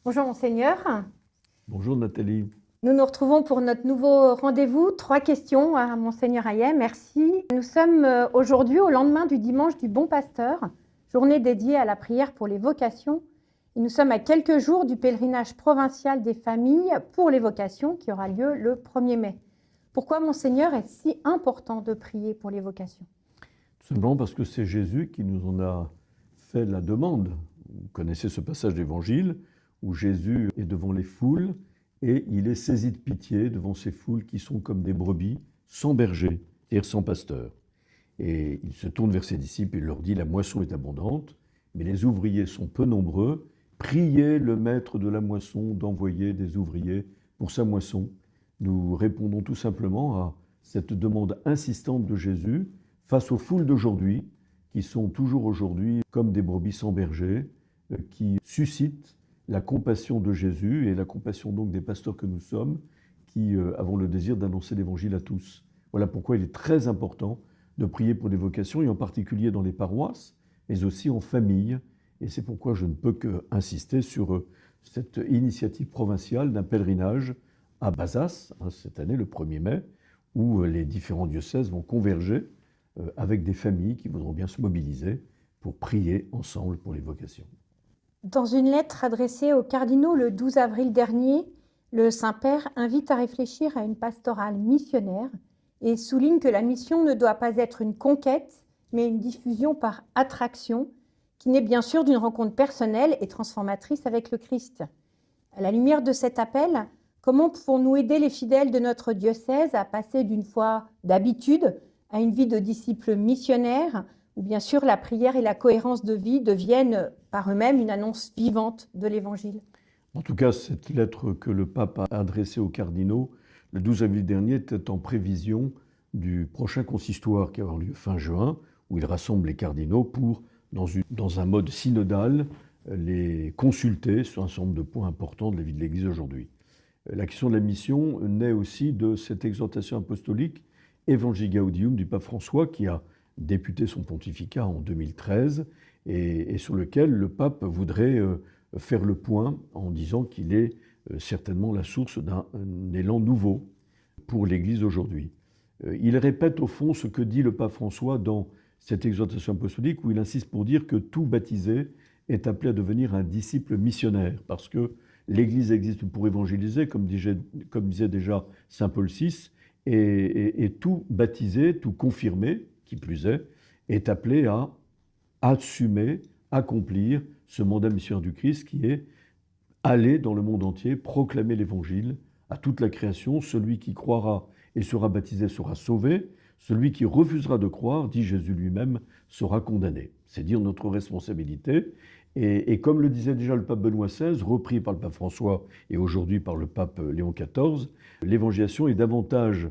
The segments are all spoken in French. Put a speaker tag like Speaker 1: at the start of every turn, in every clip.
Speaker 1: Bonjour Monseigneur,
Speaker 2: Bonjour Nathalie.
Speaker 1: nous nous retrouvons pour notre nouveau rendez-vous. 3 questions à Monseigneur Hayet, merci. Nous sommes aujourd'hui au lendemain du dimanche du Bon Pasteur, journée dédiée à la prière pour les vocations. Et nous sommes à quelques jours du pèlerinage provincial des familles pour les vocations qui aura lieu le 1er mai. Pourquoi Monseigneur est-ce si important de prier pour les vocations?
Speaker 2: Tout simplement parce que c'est Jésus qui nous en a fait la demande. Vous connaissez ce passage d'Évangile où Jésus est devant les foules et il est saisi de pitié devant ces foules qui sont comme des brebis, sans berger et sans pasteur. Et il se tourne vers ses disciples et leur dit « La moisson est abondante, mais les ouvriers sont peu nombreux. Priez le maître de la moisson d'envoyer des ouvriers pour sa moisson. » Nous répondons tout simplement à cette demande insistante de Jésus face aux foules d'aujourd'hui, qui sont toujours aujourd'hui comme des brebis sans berger, qui suscitent la compassion de Jésus et la compassion donc des pasteurs que nous sommes, qui avons le désir d'annoncer l'évangile à tous. Voilà pourquoi il est très important de prier pour les vocations, et en particulier dans les paroisses, mais aussi en famille. Et c'est pourquoi je ne peux qu'insister sur cette initiative provinciale d'un pèlerinage à Bazas, cette année, le 1er mai, où les différents diocèses vont converger avec des familles qui voudront bien se mobiliser pour prier ensemble pour les vocations.
Speaker 1: Dans une lettre adressée aux cardinaux le 12 avril dernier, le Saint-Père invite à réfléchir à une pastorale missionnaire et souligne que la mission ne doit pas être une conquête, mais une diffusion par attraction, qui naît bien sûr d'une rencontre personnelle et transformatrice avec le Christ. À la lumière de cet appel, comment pouvons-nous aider les fidèles de notre diocèse à passer d'une foi d'habitude à une vie de disciples missionnaires, où bien sûr la prière et la cohérence de vie deviennent par eux-mêmes une annonce vivante de l'Évangile?
Speaker 2: En tout cas, cette lettre que le pape a adressée aux cardinaux le 12 avril dernier était en prévision du prochain consistoire qui va avoir lieu fin juin, où il rassemble les cardinaux pour, dans un mode synodal, les consulter sur un certain nombre de points importants de la vie de l'Église aujourd'hui. La question de la mission naît aussi de cette exhortation apostolique Evangelii Gaudium du pape François, qui a débuté son pontificat en 2013 et sur lequel le pape voudrait faire le point en disant qu'il est certainement la source d'un élan nouveau pour l'Église d'aujourd'hui. Il répète au fond ce que dit le pape François dans cette exhortation apostolique, où il insiste pour dire que tout baptisé est appelé à devenir un disciple missionnaire, parce que l'Église existe pour évangéliser, comme disait déjà saint Paul VI, et tout baptisé, tout confirmé, qui plus est appelé à assumer, accomplir ce mandat missionnaire du Christ qui est aller dans le monde entier, proclamer l'Évangile à toute la création. Celui qui croira et sera baptisé sera sauvé. Celui qui refusera de croire, dit Jésus lui-même, sera condamné. C'est dire notre responsabilité. Et comme le disait déjà le pape Benoît XVI, repris par le pape François et aujourd'hui par le pape Léon XIV, l'évangélisation est davantage,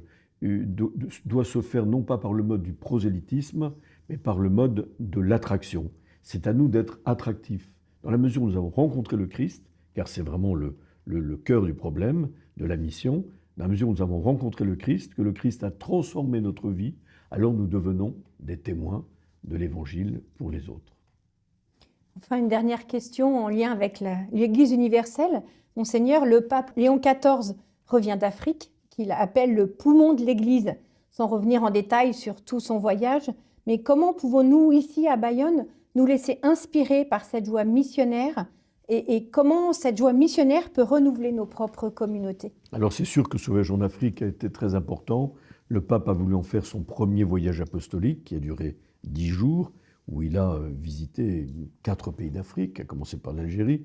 Speaker 2: doit se faire non pas par le mode du prosélytisme, mais par le mode de l'attraction. C'est à nous d'être attractifs. Dans la mesure où nous avons rencontré le Christ, car c'est vraiment le cœur du problème, de la mission, dans la mesure où nous avons rencontré le Christ, que le Christ a transformé notre vie, alors nous devenons des témoins de l'Évangile pour les autres.
Speaker 1: Enfin, une dernière question en lien avec l'Église universelle. Monseigneur, le pape Léon XIV revient d'Afrique, qu'il appelle le poumon de l'Église, sans revenir en détail sur tout son voyage. Mais comment pouvons-nous, ici à Bayonne, nous laisser inspirer par cette joie missionnaire et comment cette joie missionnaire peut renouveler nos propres communautés?
Speaker 2: Alors c'est sûr que ce voyage en Afrique a été très important. Le pape a voulu en faire son premier voyage apostolique, qui a duré 10 jours, où il a visité 4 pays d'Afrique, à commencer par l'Algérie.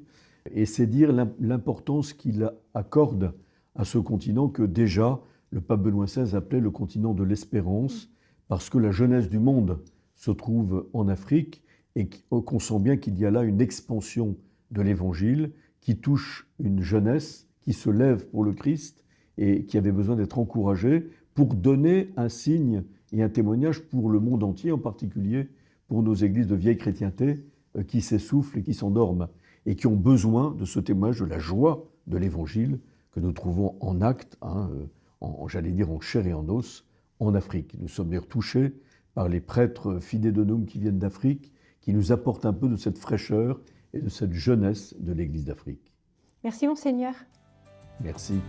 Speaker 2: Et c'est dire l'importance qu'il accorde à ce continent que déjà le pape Benoît XVI appelait le continent de l'espérance, parce que la jeunesse du monde se trouve en Afrique et qu'on sent bien qu'il y a là une expansion de l'Évangile qui touche une jeunesse qui se lève pour le Christ et qui avait besoin d'être encouragée pour donner un signe et un témoignage pour le monde entier, en particulier pour nos églises de vieille chrétienté qui s'essoufflent et qui s'endorment et qui ont besoin de ce témoignage de la joie de l'Évangile que nous trouvons en acte, j'allais dire en chair et en os, en Afrique. Nous sommes d'ailleurs touchés par les prêtres fidédonumes qui viennent d'Afrique, qui nous apportent un peu de cette fraîcheur et de cette jeunesse de l'Église d'Afrique.
Speaker 1: Merci Monseigneur.
Speaker 2: Merci.